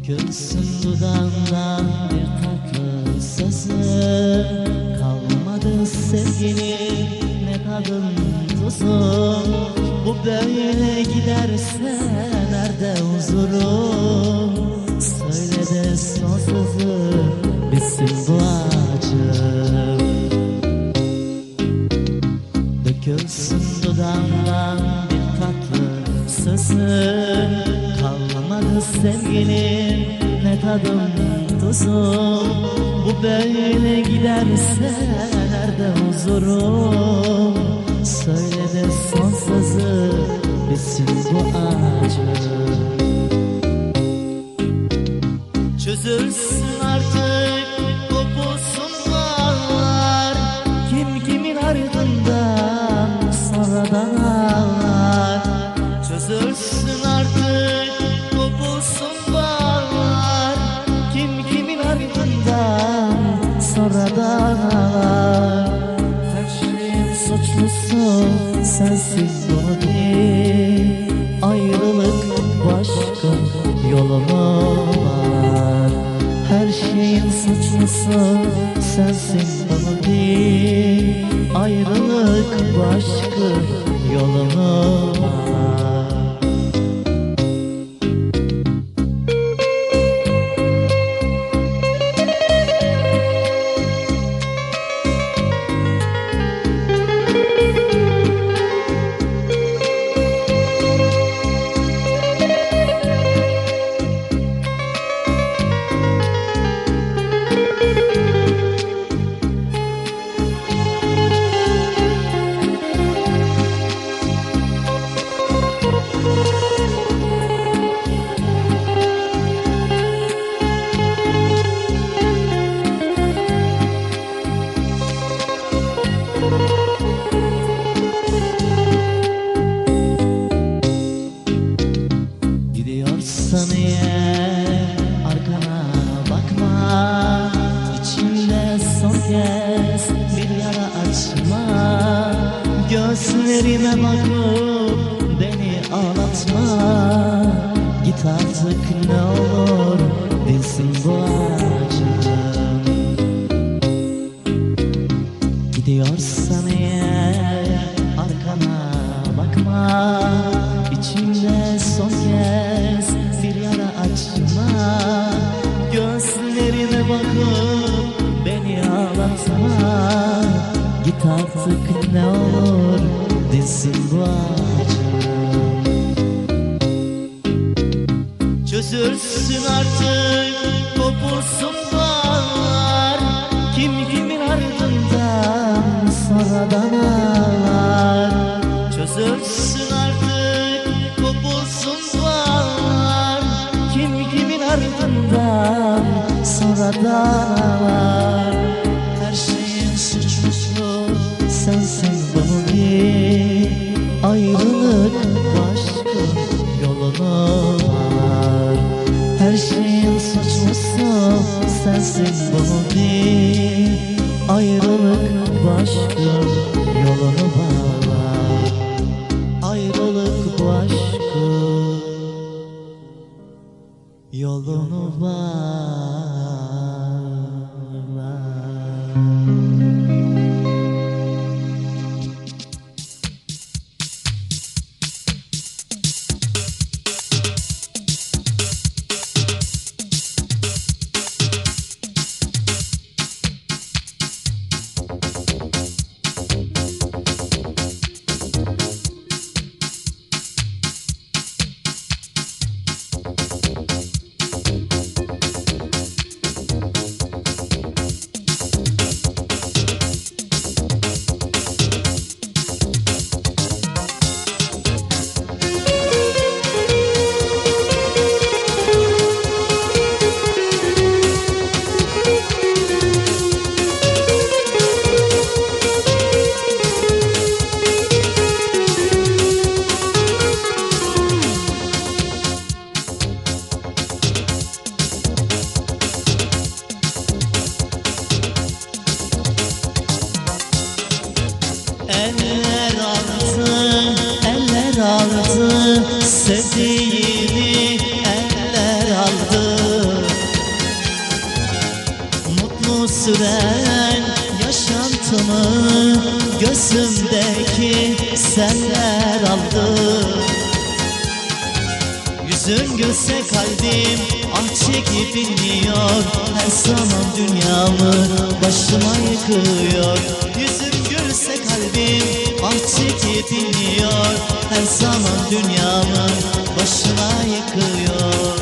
Dökülsün dudağından bir tatlı sözü, kalmadı sevgilim ne tadın tuzu. Bu böyle giderse nerede huzurum? Söyle de son sözü bitsin bu acım. Dökülsün dudağından bir tatlı sözü, kalmadı sevgilim ne tadım tuzum. Bu böyle giderse nerede huzurum? Söyle de son sözü bitsin bu acım. Çözülsün artık kopulsun bağlar, kim kimin ardından sonradan ağlar. Çözülsün artık kopulsun bağlar, kim kimin ardından sonradan ağlar. Her şeyin suçlusu sensin bunu bil, ayrılık başka yolunu var. Her şeyin suçlusu sensin bunu bil, ayrılık başka yolunu var. Gidiyorsan eğer arkana bakma, içinde son kez bir yara açma. Gözlerime bakıp beni ağlatma. Git artık ne olur bilsin bu acım. Gidiyorsan eğer arkana bakma, İçimde son kez bir yara açma. Gözlerime bakıp beni ağlatma. Git artık ne olur dinsin bu acım. Çözülsün artık kopulsun bağlar, kim kimin ardından sonradan ağlar. Çözülsün artık kopulsun bağlar, kim kimin ardından sonradan ağlar. Her şeyin suçlusu sensin bunu bil, ayrılık başka yolunu var. Her şeyin suçlusu sensin bunu bil, ayrılık başka yolunu bağlar. Ayrılık başka yolunu bağlar. Eller aldı sevdiğimi, eller aldı. süren yaşantımı gözümdeki seller aldı. Yüzün gülse kalbim ah çekip inliyor, her zaman dünyamı başıma yıkıyor. Yüzün gülse kalbim ah çekip inliyor, her zaman dünyamı başıma yıkıyor.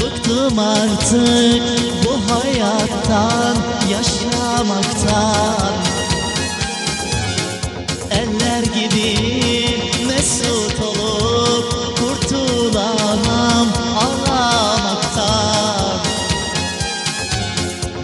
Bıktım artık bu hayattan, yaşamaktan. Eller gibi mesut olup kurtulamam ağlamaktan.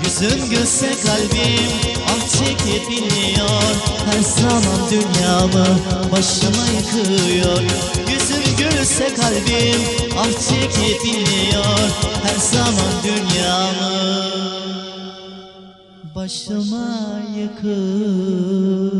Yüzün gülse kalbim ah çekip inliyor, her zaman dünyamı başıma yıkıyor. Yüzün gülse kalbim ah çekip inliyor, her zaman dünyamı başıma yıkıyor.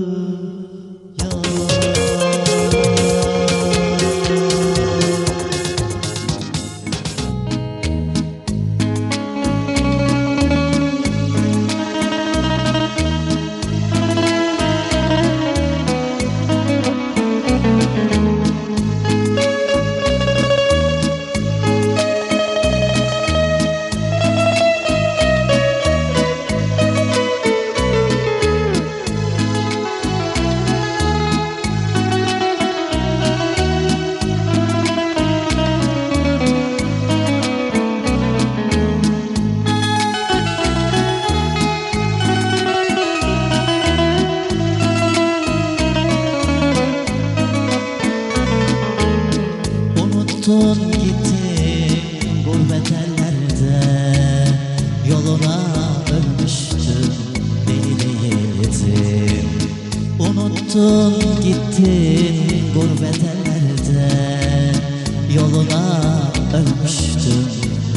Unuttun gittin gurbet ellerde, yoluna ölmüştüm deli değildim. Unuttun gittin gurbet ellerde, yoluna ölmüştüm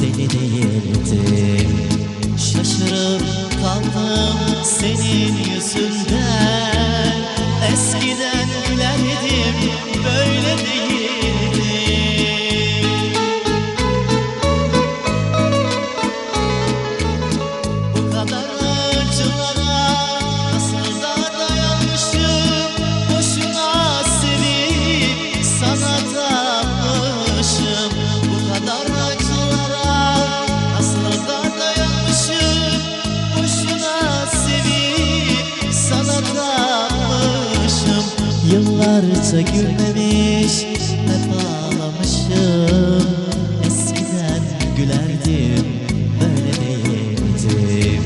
deli değildim. Şaşırıp kaldım senin yüzünden, eskiden gülerdim böyle değil. Yıllarca gülmemiş, hep ağlamışım. Eskiden gülerdim, böyle değildim.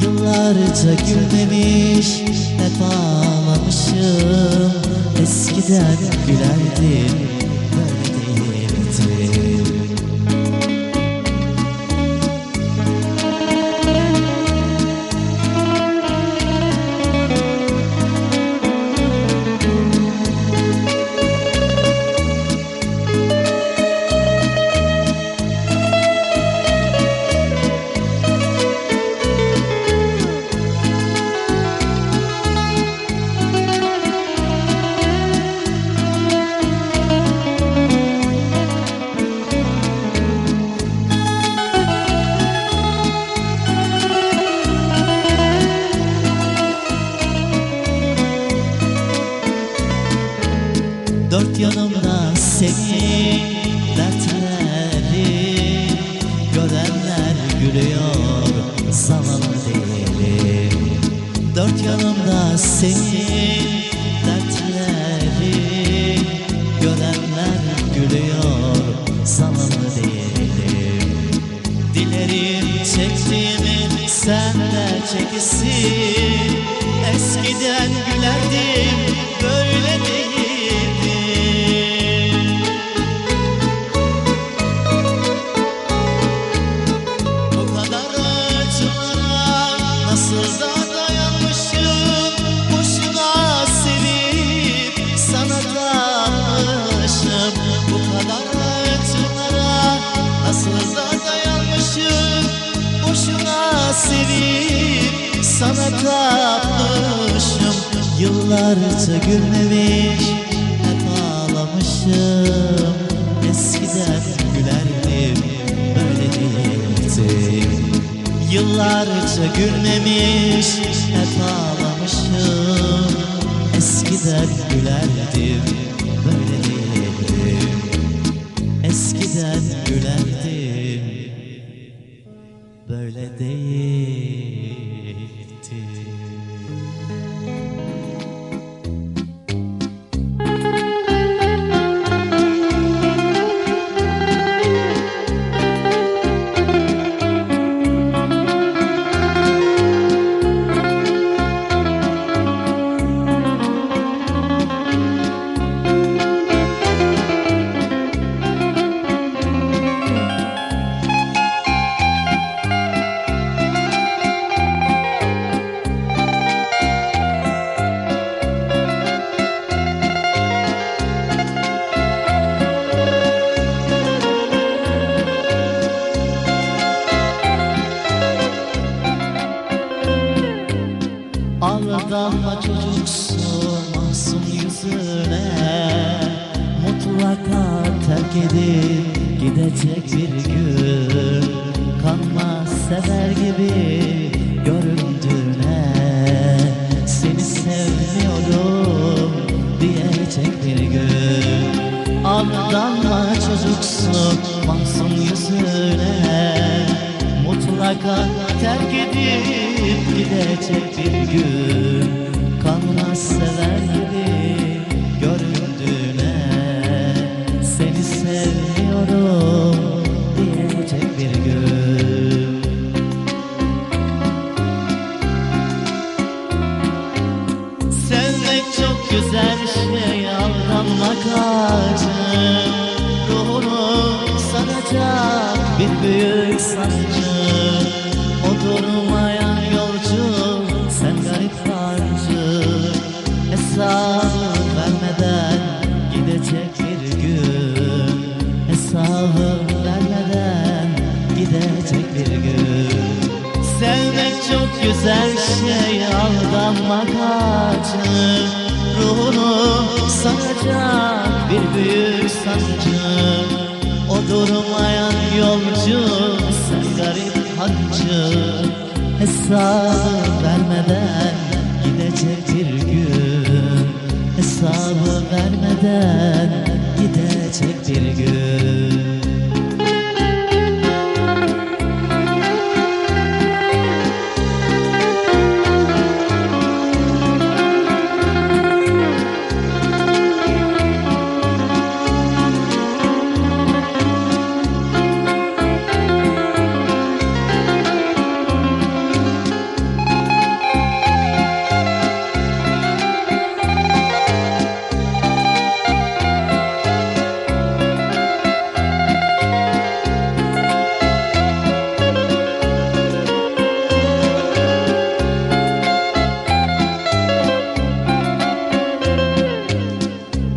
Yıllarca gülmemiş, hep ağlamışım. Eskiden gülerdim, böyle değildim. Dört yanımda senin dertleri, görenler gülüyor, zavallı değilim. Dört yanımda senin dertleri, görenler gülüyor, zavallı değilim. Dilerim çekti çekilsin. Eskiden gülerdim, böyle değildim. Bu kadar acılara nasıl da dayanmışım. Boşuna sevip sana dalmışım. Bu kadar acılara nasıl da dayanmışım. Boşuna sevip sana tapmışım. Yıllarca gülmemiş, hep ağlamışım. Eskiden gülerdim, böyle değildim. Yıllarca gülmemiş, hep ağlamışım. Eskiden gülerdim, böyle değildim. Eskiden gülerdim, böyle değildim. Aldanma çocuksu masum yüzüne, mutlaka terk edip gidecek bir gün. Kanmaz sever gibi göründüğüne, seni sevmiyorum diyecek bir gün. Aldanma çocuksu masum yüzüne, mutlaka terk edip gidecek bir gün. Kanmaz sever gibi göründüğüne, seni sevmiyorum diyecek bir gün. Sevmek çok güzel şey, aldanmak acı. Ruhunu saracak bir büyük sancı. O durmayan yolcu, sen garip harcı. Hesabı vermeden gidecek bir gün. Hesabı vermeden gidecek bir gün. Sevmek çok güzel şey, aldanmak acı. Ruhunu saracak bir büyük sancı. O durmayan yolcu, sen garip hancı. Hesabı vermeden gidecek bir gün. Hesabı vermeden gidecek bir gün.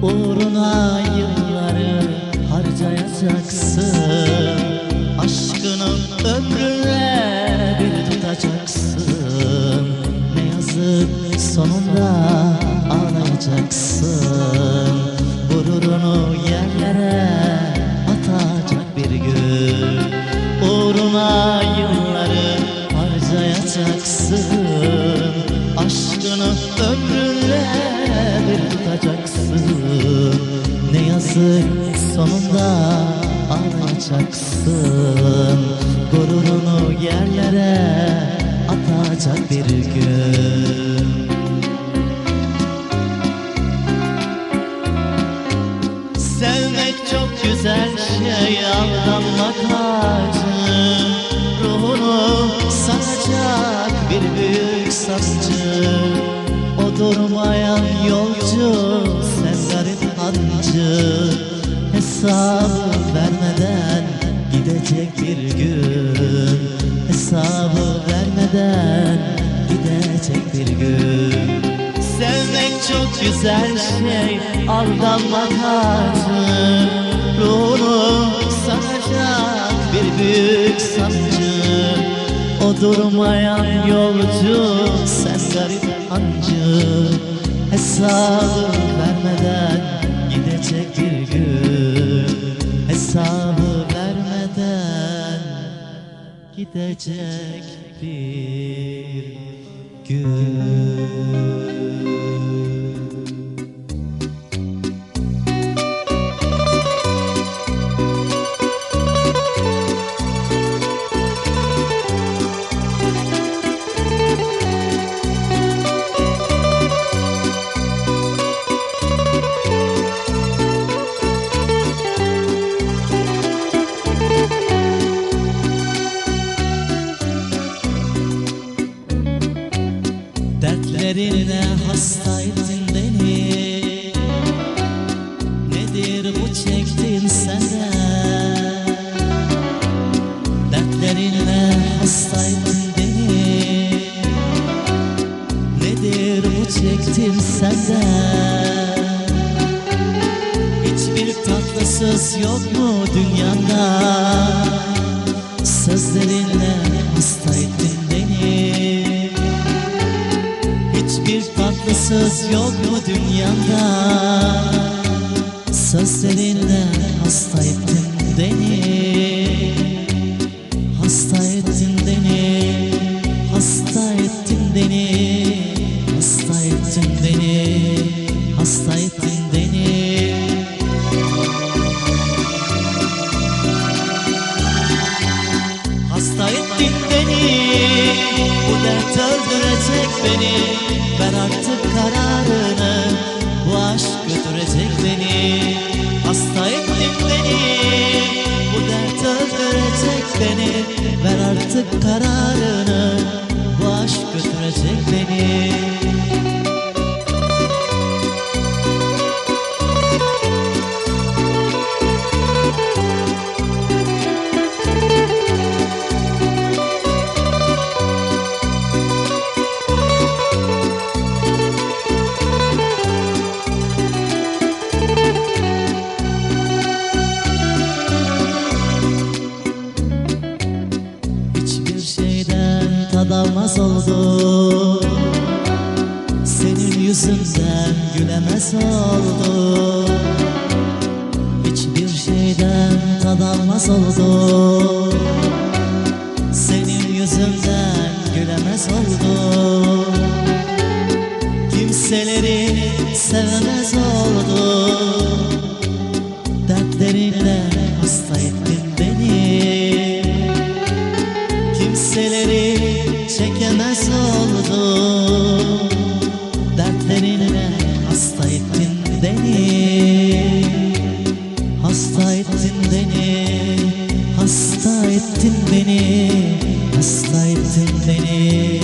Uğruna yılları harcayacaksın. Aşkını ömrüne bir tutacaksın. Ne yazık sonunda ağlayacaksın. Gururunu yerlere atacak bir gün. Uğruna yılları harcayacaksın. Aşkını ömrüne bir tutacaksın. Ne yazık sonunda ağlayacaksın. Gururunu yerlere atacak bir gün. Sevmek çok güzel şey, aldanmak acı. Ruhunu saracak bir sancı. O durmayan yolcu, sen garip hancı. Hesabı vermeden gidecek bir gün, hesabı vermeden gidecek bir gün. Sevmek çok güzel şey, aldanmak acı. Ruhunu saracak bir büyük sancı. O durmayan yolcu, sen garip hancı. Hesabı vermeden gidecek bir gün, hesabı vermeden gidecek bir gün. Dertlerine hasta ettin beni. Nedir bu çektiğin senden? Dertlerine hasta ettin beni. Nedir bu çektiğin senden? Hiçbir tatlısız yok mu dünyada? Sözlerinle hasta ettin beni. Hiçbir tatlısız yok mu dünyada? Sözlerinle hasta ettin beni. Hasta ettin beni. Hasta ettin beni. Hasta ettin beni. Hasta ettin beni. Hasta ettin beni. Bu dert öldürecek beni. Ver artık kararını, bu aşk götürecek beni. Hasta ettin beni, bu dert öldürecek beni. Ver artık kararını, bu aşk götürecek beni. Tadamaz oldu, senin yüzünden gülemez oldu. Hiçbir şeyden tadamaz oldu, senin yüzünden gülemez oldu. Kimseleri sevemez oldu, dertlerinle hasta ettin beni. Kimseleri çekemez oldu, dertlerinle hasta ettin beni. Hasta ettin beni, hasta ettin beni. Hasta ettin beni,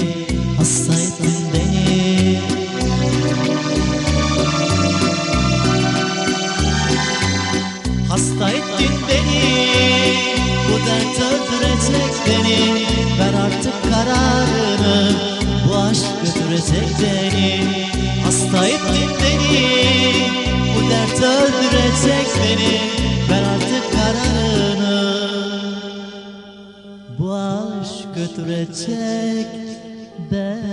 hasta ettin beni. Hasta ettin beni, bu dert öldürecek beni. Ver artık kararını, bu aşk götürecek beni. Hasta ettin beni, bu dert öldürecek beni. Ver artık kararını, bu aşk götürecek beni.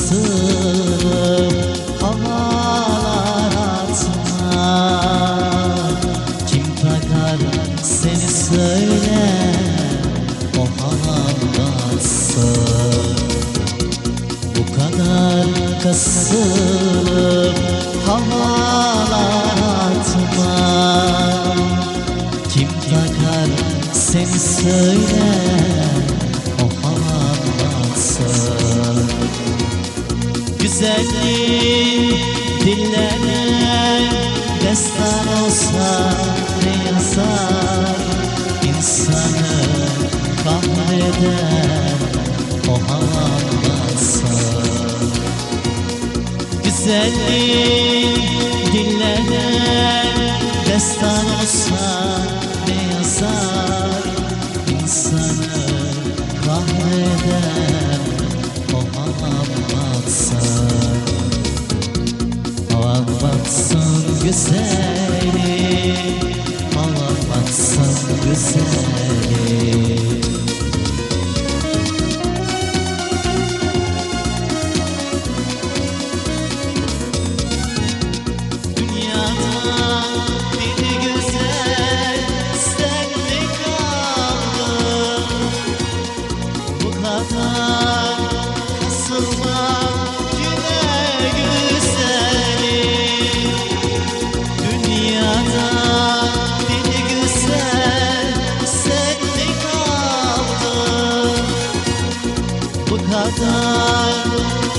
kasılıp havalar atma. Kim takar seni söyle, o havan batsın. Bu kadar kasılıp havalar atma. Kim takar seni söyle, o havan batsın. Güzelliğin dillere destan olsa ne yazar? İnsanı kahreder o havan batsın. Güzelliğin dillere destan olsa ne yazar? İnsanı kahreder o havan batsın. Havan batsın güzelim, havan batsın güzelim.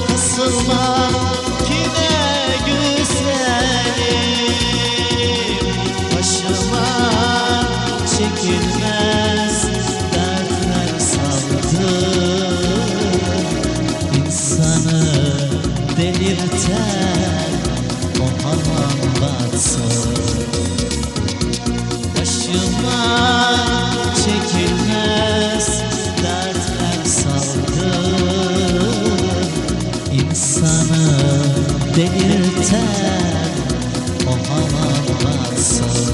Kasılma kime güzelim, başıma çekilmez dertler saldım. İnsanı delirten o havan batsın. Başıma çekilmez dertler saldım. İnsanı delirten o havan batsın.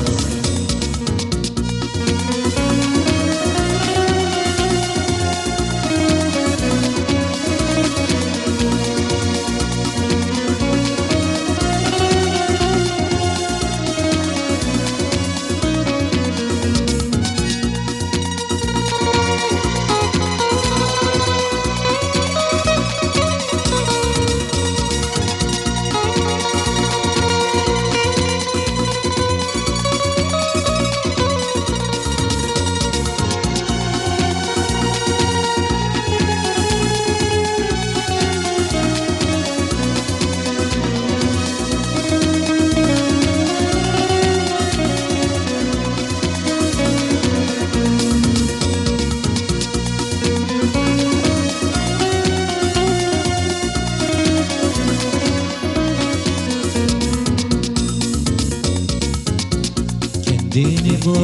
Kendini bu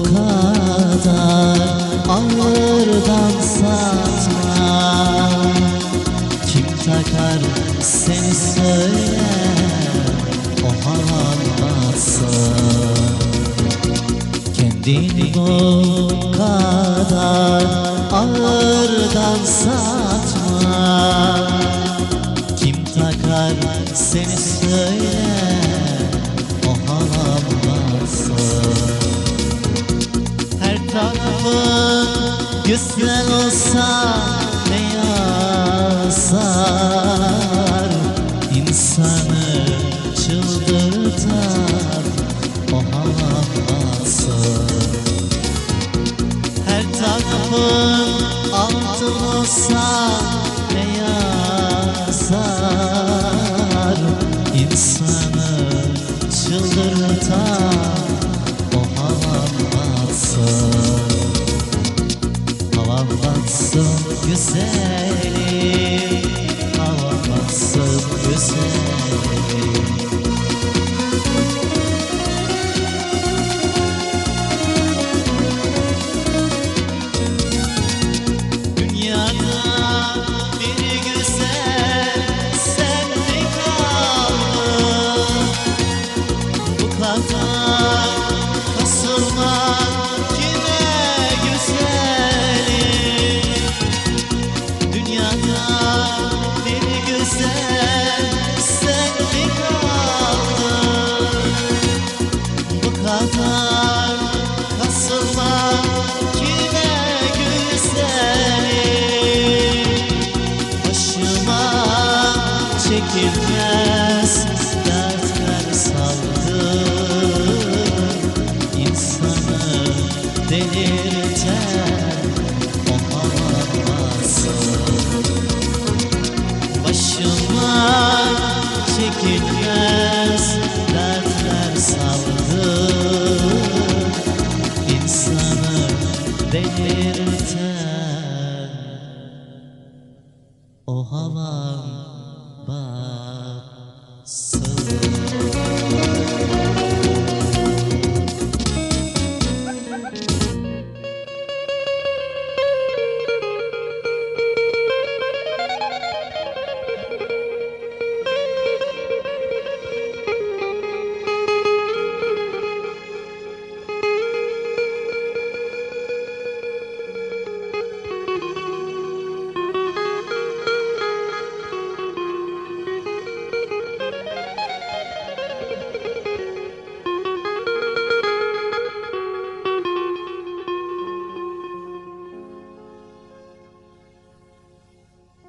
kadar ağırdan satma. Kim takar seni söyle, o havan batsın. Kendini bu kadar ağırdan satma. Kim takar seni söyle, o havan batsın. Her tarafın güzel olsa ne yazar? İnsanı çıldırtar o havan batsın. Her tarafın altın olsa ne yazar? İnsanı çıldırtar o havan batsın. Havan batsın güzelim, havan batsın güzelim. Dünyada bir güzel sen mi kaldın? Bu kadar kasılmak kime güzelim? Dünyada bir güzel delirten o havan batsın.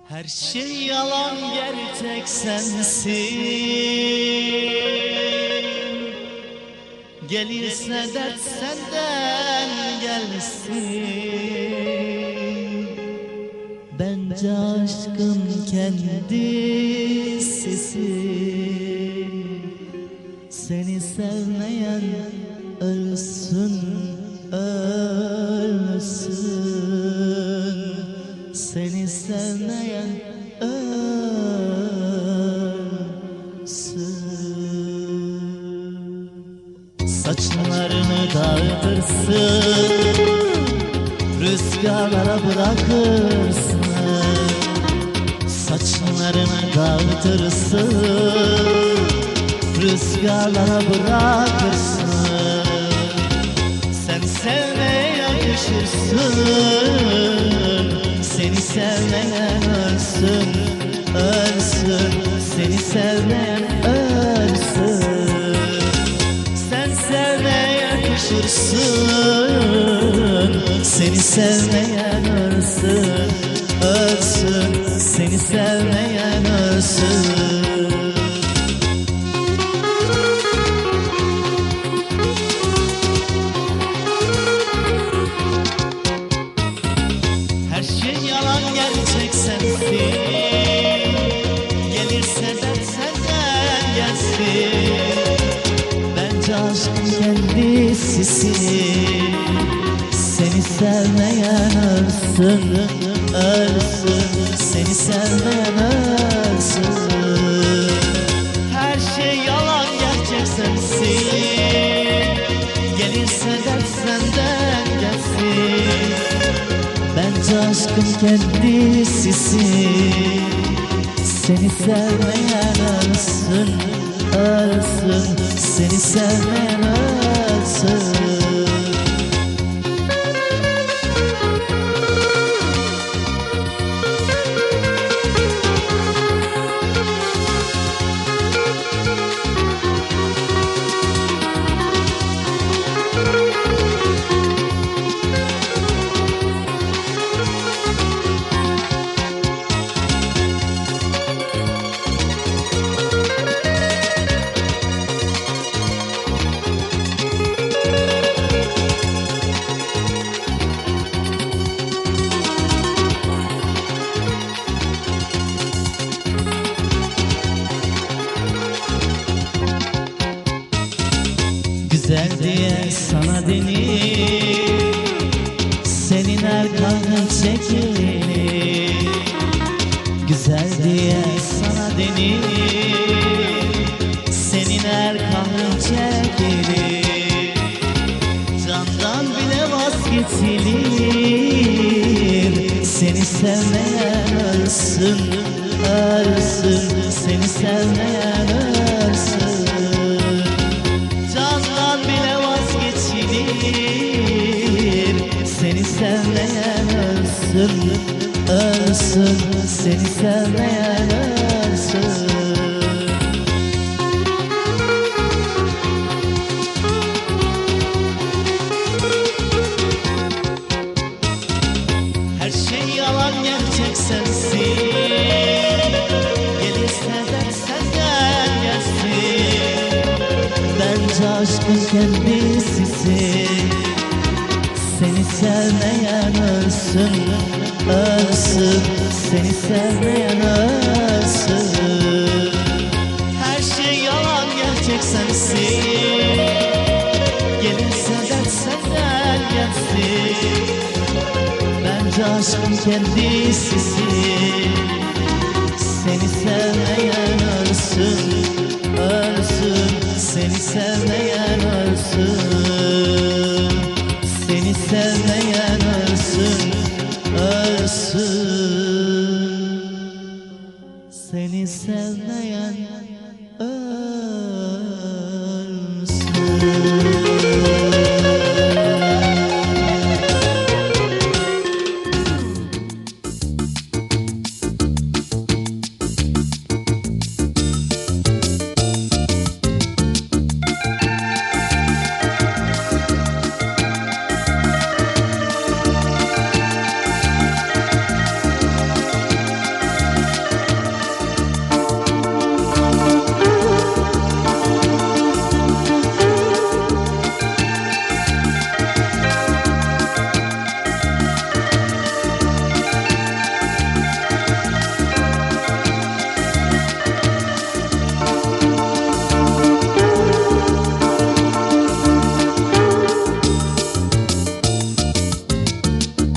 Her şey yalan, gerçek sensin. Gelirse dert senden gelsin. Bence aşkın kendisisin. Seni sevmeyen ölsün, ölsün. Seni sevmeyen ölsün. Saçlarını dağıtırsın, rüzgarlara bırakırsın. Saçlarını dağıtırsın, rüzgarlara bırakırsın. Sen sevmeye yakışırsın. Seni sevmeyen ölsün, ölsün. Seni sevmeyen ölsün. Sen sevmeye yakışırsın. Seni sevmeyen ölsün, ölsün. Seni sevmeyen ölsün. Gerçek sensin. Gelirse dert senden gelsin. Bence aşkın kendisisin. Seni sevmeyen ölsün, ölsün. Seni sevmeyen ölsün. Her şey yalan, gerçek sensin. Gelirse dert senden gelsin. Bence aşkın kendisisin. Seni sevmeyen ölsün, ölsün. Seni sevmeyen ölsün. Güzel diye sana denir, senin arkandan çekilir. Güzel diye sana denir, senin arkandan çekilir. Candan bile vazgeçilir. Seni sevmeyen ölsün, ölsün. Seni sevmeyen ölsün. Seni sevmeyen ölsün, ölsün. Seni sevmeyen ölsün. Her şey yalan, gerçek sensin. Gelirse dert senden gelsin. Bence aşkın kendisisin. Seni sevmeyen ölsün, ölsün. Seni sevmeyen ölsün. Her şey yalan, gerçek sensin. Gelirse dert senden gelsin. bence aşkın kendisisin. Seni sevmeyen ölsün, ölsün. Seni sevmeyen ölsün. Seni sevmeyen ölsün, ölsün. Seni sevmeyen ölsün.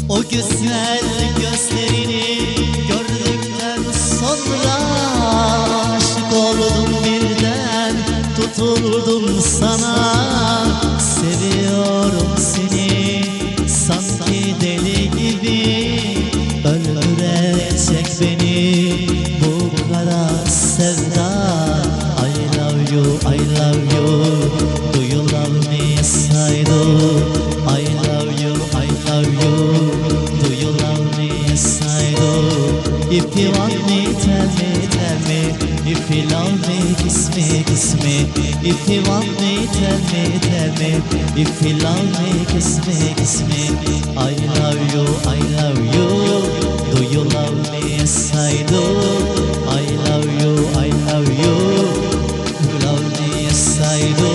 O güzel gözlerini gördükten sonra aşık oldum birden, tutuldum sana. Seviyorum seni sanki deli gibi, öldürecek beni bu kara sevda. I love you, I love you, do you love me Saido? I love you, I love you, do you love me Saido? If you want me, tell me, tell me. If you love me, kiss me, kiss me. If you want me, tell me, tell me. If you love me, kiss me, kiss me. I love you, I love you, do you love me Saido? I love you, I love you, do you love me Saido?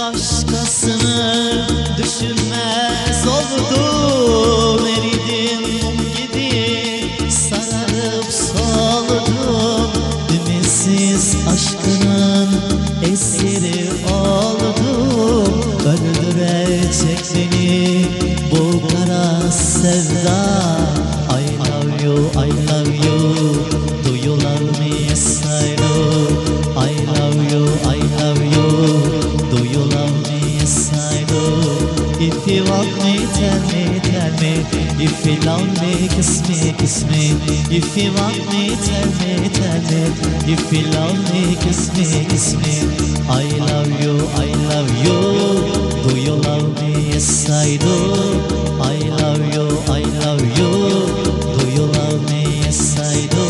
Başkasını düşünmez oldum, eridim mum gibi, sararıp soldum. Ümitsiz aşkının esiri oldum, öldürecek beni bu kara sevda. I love you, I love you, do you love me Saido? I love you, I love you, do you love me Saido? If you want me, tell me, tell me. If you love me, kiss me, kiss me. If you want me, tell me, tell me. If you love me, kiss me, kiss me. I love you, I love you, do you love me Saido? I love you, I love you, do you love me Saido?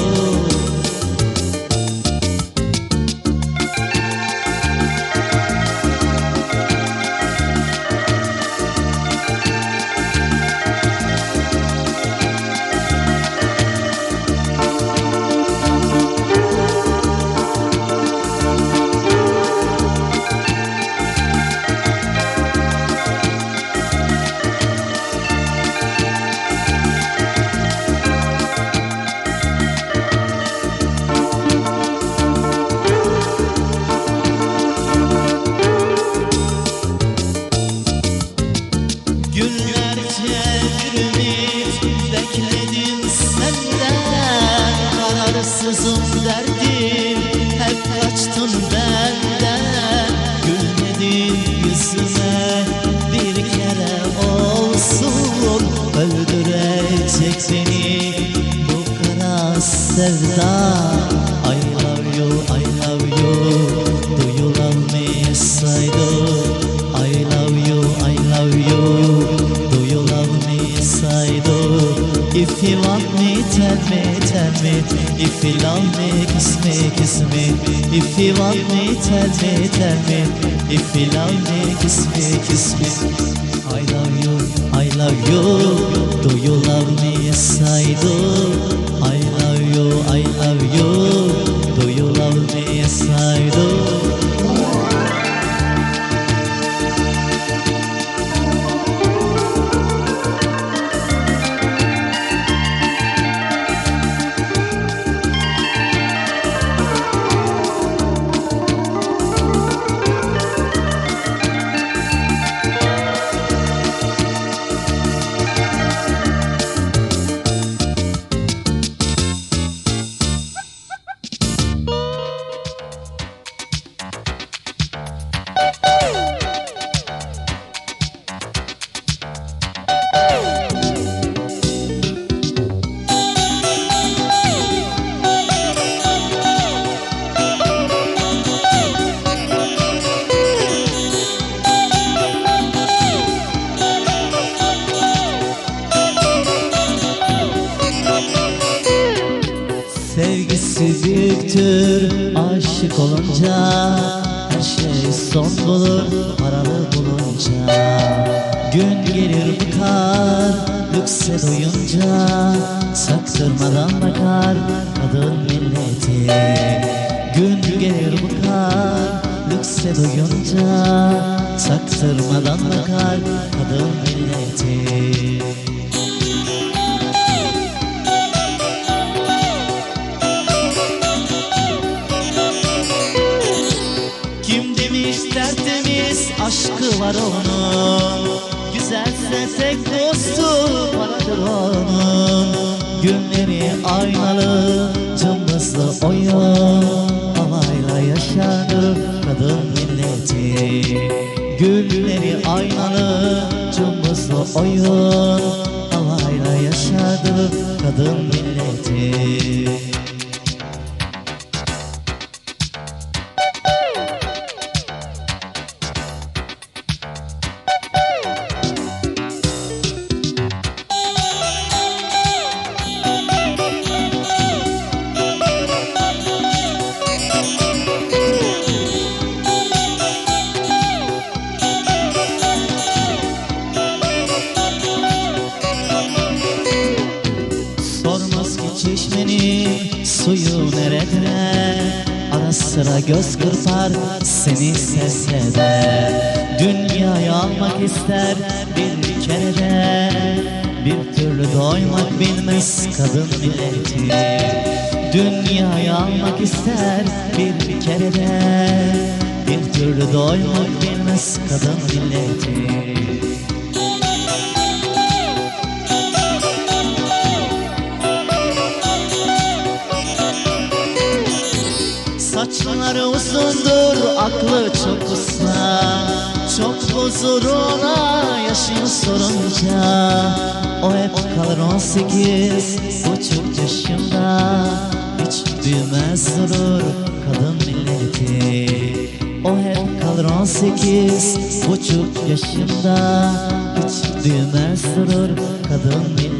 Günlerce bir ümit bekledim senden, kararsızım derdim, hep kaçtın benden. Gülmedin yüzüme bir kere olsun, öldürecek beni bu kara sevda. I love you, I love you, do you love me Saido? I love you, I love you, do you love me Saido? If you want me, tell me, tell me. If you love me, kiss me, kiss me. kiss me? If you want me, tell me. If you love me, kiss me. I love you, do you love me? Yes I do. I love you, do you love me? Yes I do. Sevgisi büyüktür aşık olunca, her şey son bulur paralı bulunca. Gün gelir bakar lükse doyunca, saktırmadan bakar kadın milleti. Gün gelir bakar lükse doyunca, saktırmadan bakar kadın milleti. Tertemiz aşkı var onun, güzelse tek dostu paradır onun. Günleri aynalı cımbızlı oyun, havayla yaşadır kadın milleti. Günleri aynalı cımbızlı oyun, havayla yaşadır kadın milleti. Çeşmenin suyu nerede? Ara sıra göz kırpar seni sevse de. Dünyayı almak ister bir kere de, bir türlü doymak bilmez kadın milleti. Dünyayı almak ister bir kere de, bir türlü doymak bilmez kadın milleti. Saçları uzundur, aklı çok usta, çok bozur ona yaşını sorunca. O hep kalır 18,5 yaşında, hiç büyümez durur kadın milleti. O hep kalır 18,5 yaşında, hiç büyümez durur kadın milleti.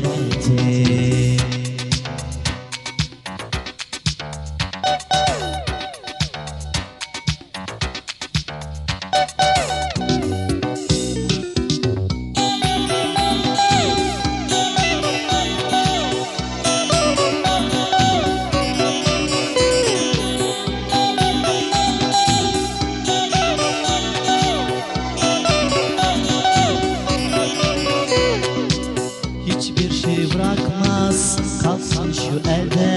Bırakmaz kalsın şu elde,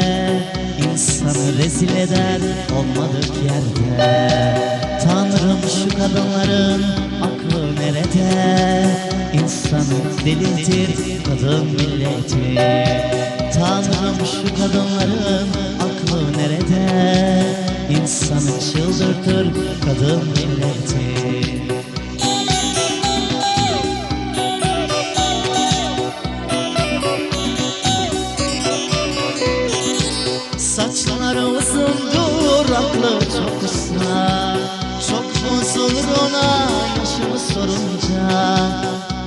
insanı rezil eder olmadık yerde. Tanrım şu kadınların aklı nerede? İnsanı delirtir kadın milleti. Tanrım şu kadınların aklı nerede? İnsanı çıldırtır kadın milleti. Saçları uzundur, aklı çok usta, çok bozulur ona yaşını sorunca.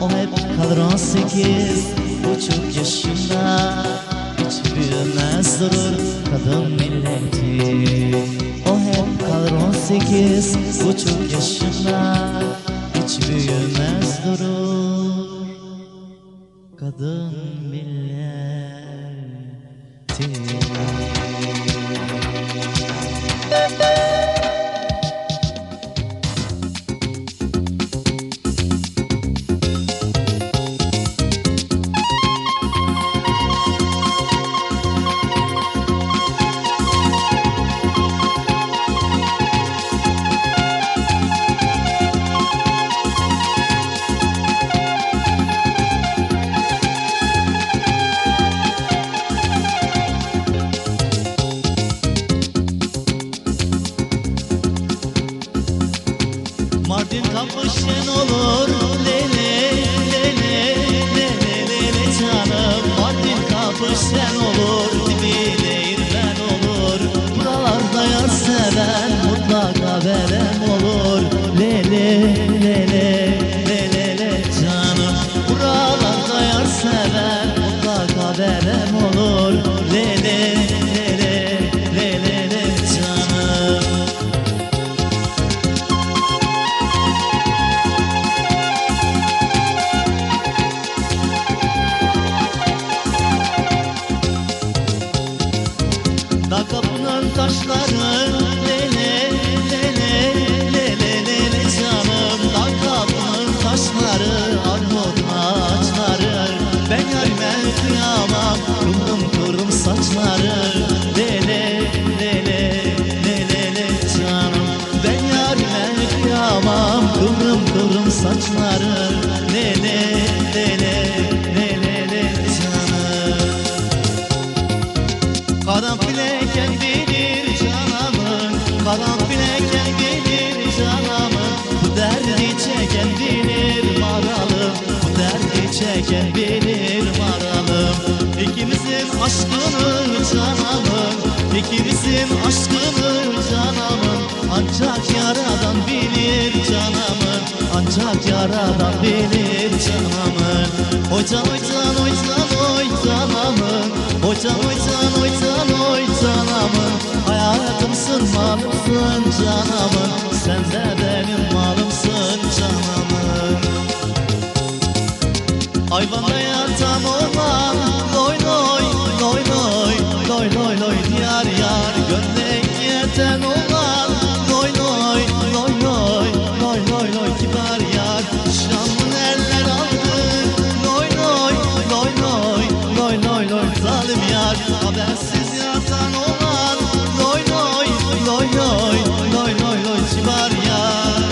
O hep kalır 18,5 yaşında, hiç hiç büyümez durur kadın milleti. O hep kalır 18,5 yaşında, hiç büyümez durur kadın milleti. Mardin kapı şen olur, lele lele lele lele canım. Mardin kapı şen olur, dibi değirmen olur. Buralarda yar seven mutlaka verem olur, lele lele lele lele canım. Buralarda yar seven mutlaka verem olur, lele lele lele lele canım. Da kapının taşları lele lele lele lele canım. Da kapının taşları armut ağaçları. Ben yarime kıyamam kıvrım kıvrım saçları, lele lele lele lele canım. Ben yarime kıyamam kıvrım kıvrım saçları, lele lele lele lele canım. Karanfile kendidir canımın, karanfile kendidir canımın. Bu derdi çeken bilir maralım, bu derdi çeken bilir maralım. İkimizin aşkını canımın, ikimizin aşkını canımın. Ancak yaradan bilir canımın, ancak yaradan bilir canımın. Oy can oy can oy can oy canımın, oy can oy can oy can oy canımın. Hayatımsın malımsın canımın, sen de benim malımsın canımın. Ayvanda yatan olan loy loy loy loy loy loy loy diyar yar. Gönlek yeten olan loy loy loy loy loy loy loy kibar yar. Şanlı eller aldı loy loy loy loy loy loy loy zalim yar. Habersiz yatan olan loy loy loy loy loy loy loy kibar yar.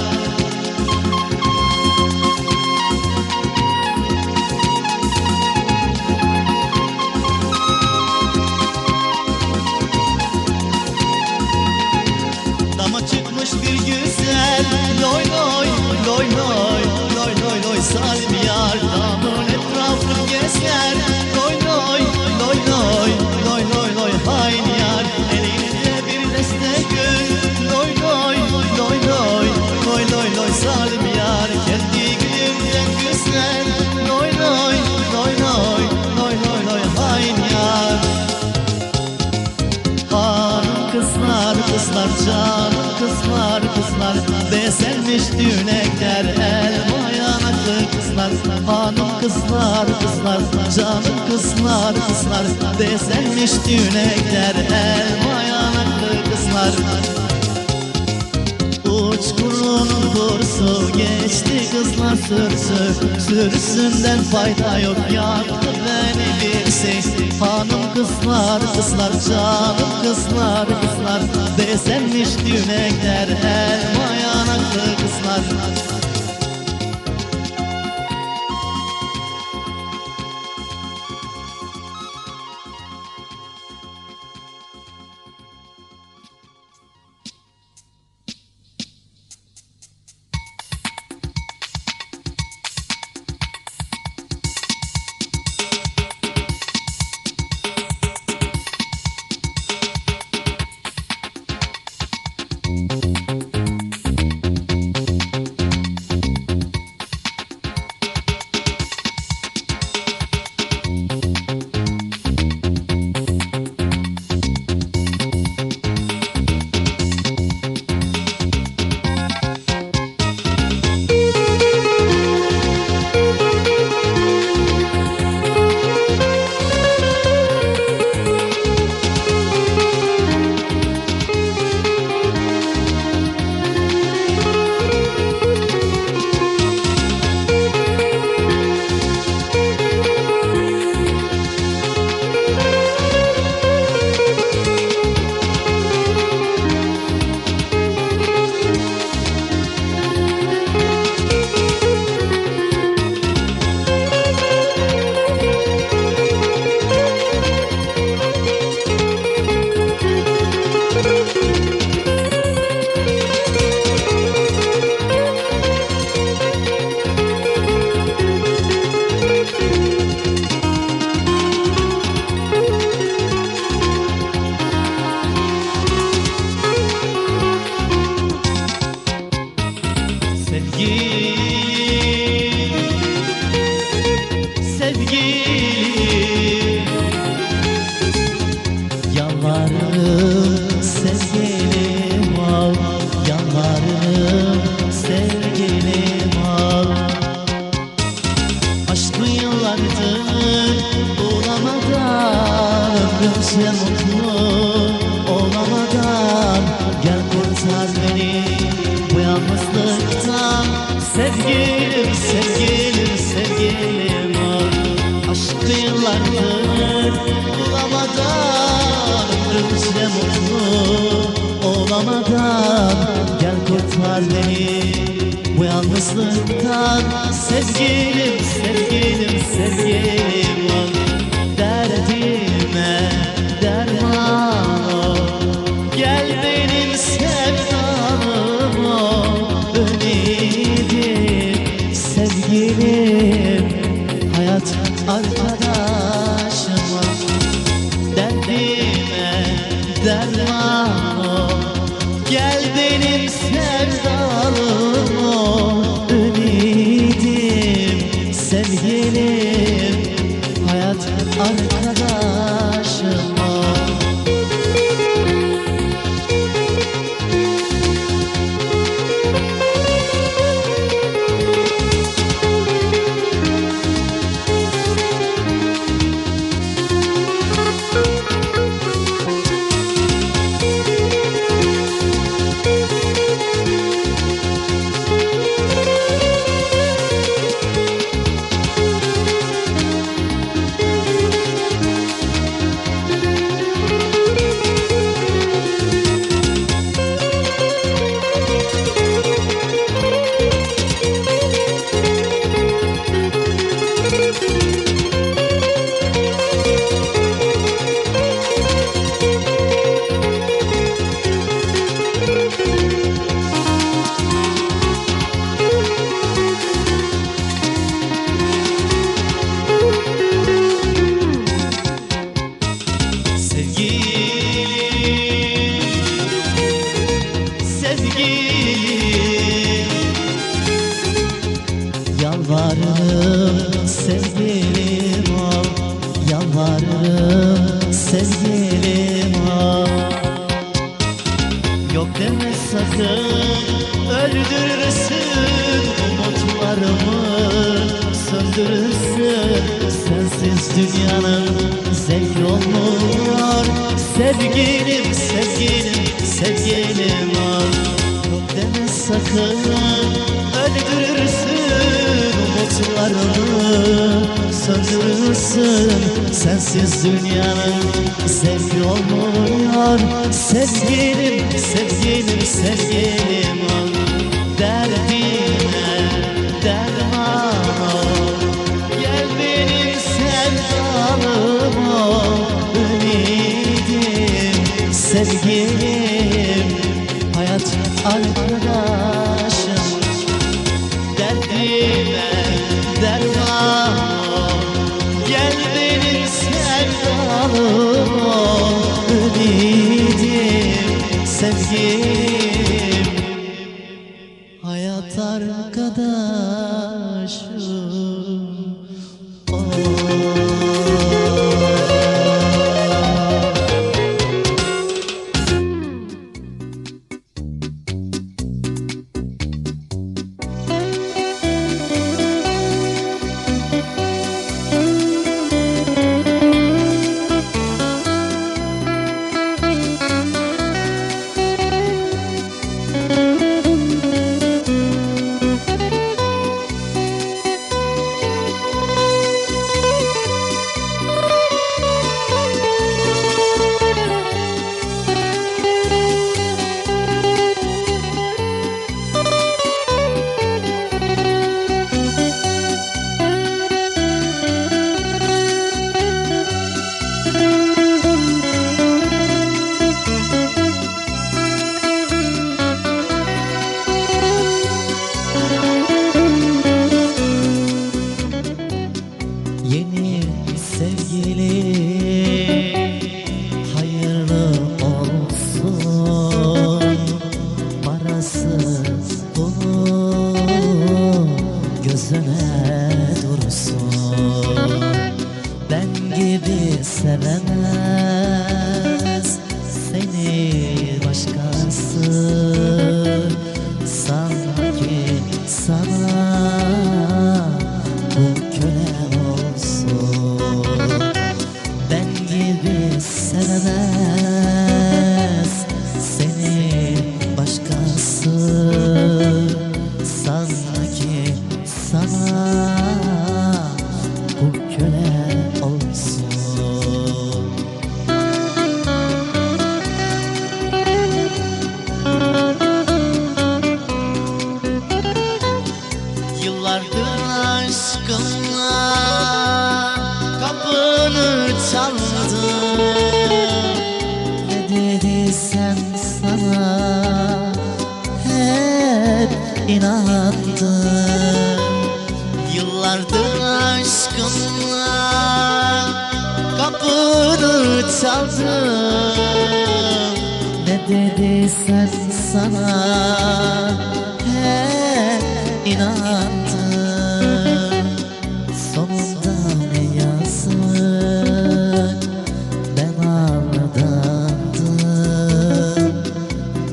Dama çıkmış bir güzel loy loy loy loy loy loy loy salim yar. Damın etrafını gezer loy loy loy loy loy loy loy hain yar. Elinde bir deste gül loy loy loy loy loy loy loy salim yar. Kendi gülünden güzel loy loy loy loy loy loy loy hain yar. Hanım kızlar kızlar canım kızlar kızlar, bezenmiş düğünekler elma yanaklı kızlar. Hanım kızlar kızlar canım kızlar kızlar, bezenmiş düğünekler elma yanaklı kızlar. Uçkurunun kursu geçti kızlar sürüsü, sürüsünden fayda yok yaktı beni birisi. Hanım kızlar kızlar canım kızlar kızlar, bezenmiş düğünekler elma yanaklı kızlar. kurtar beni bu yalnızlıktan. Sevgilim, sevgilim, sevgilim ol. Aşkı yıllardır bulamadan, ömrümce mutlu olamadan. Gel kurtar beni bu yalnızlıktan. Sevgilim, sevgilim, sevgilim ol. Derdime derman ol. Gel benim sevdalım ol. Ümidim, sevgilim, hayat arkadaşım ol. Derdime derman ol. Gel benim sevdalım ol. Ümidim, sevgilim, hayat arkadaşım ol. Yalvarırım sevgilim ol. Yalvarırım sevgilim ol. Yok deme sakın, öldürürsün umutlarımı, söndürürsün. Sensiz dünyanın zevki olmuyor. Sevgilim, sevgilim, sevgilim ol. Yok deme sakın, öldürürsün umutlarımı, söndürürsün. Sensiz dünyanın zevki olmuyor. Sevgilim, sevgilim, sevgilim ol. Derdime derman ol. Gel benim sevdalım ol. Ümidim, sevgilim, hayat arkadaşım. Derdime derman ol. Gel benim sevdalım ol. Ümidim, sevgilim, hayat arkadaşım. aşkınla kapını çaldım. Ne dediysem sana hep inandım. Yıllardır aşkınla kapını çaldım. Ne dediysen sana hep inandım. Sonunda ne yazık ben aldandım.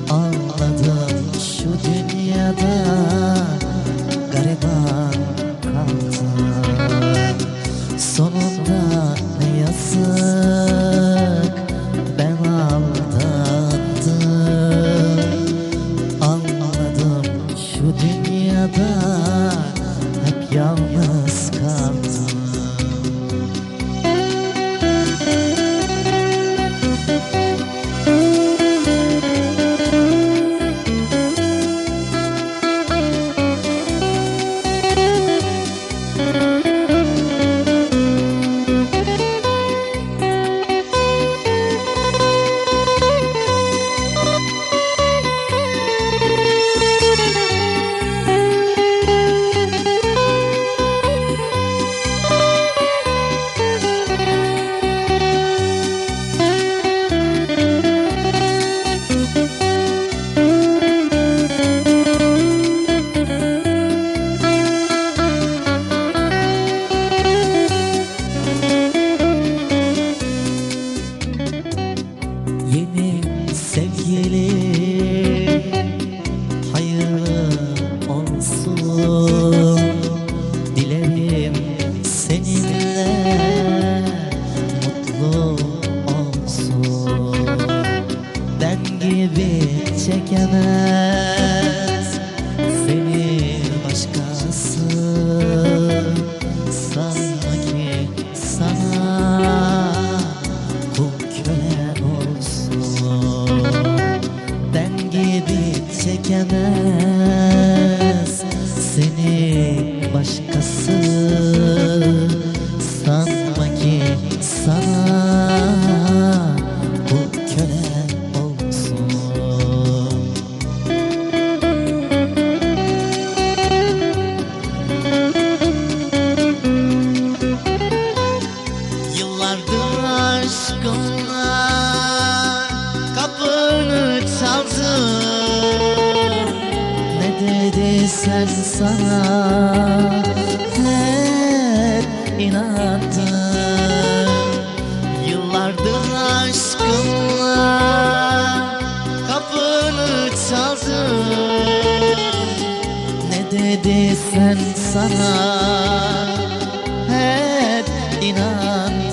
Anladım şu dünyada gariban kaldım. Sonunda ne yazık ben aldandım. Anladım şu dünyada hep yalnız kaldım. Yeni sevgilim hayırlı olsun. Dilerim seninle mutlu olsun. Ben gibi çekemez seni başkası. Sanma ki sana kul köle olsun. Ben gibi çekemez seni başkası. Sanma ki sana kul köle olsun. Yıllardır aşkınla kapını çaldım. Ne dediysen sana hep inandım. Yıllardır aşkınla kapını çaldım. Ne dediysen sana hep inandım.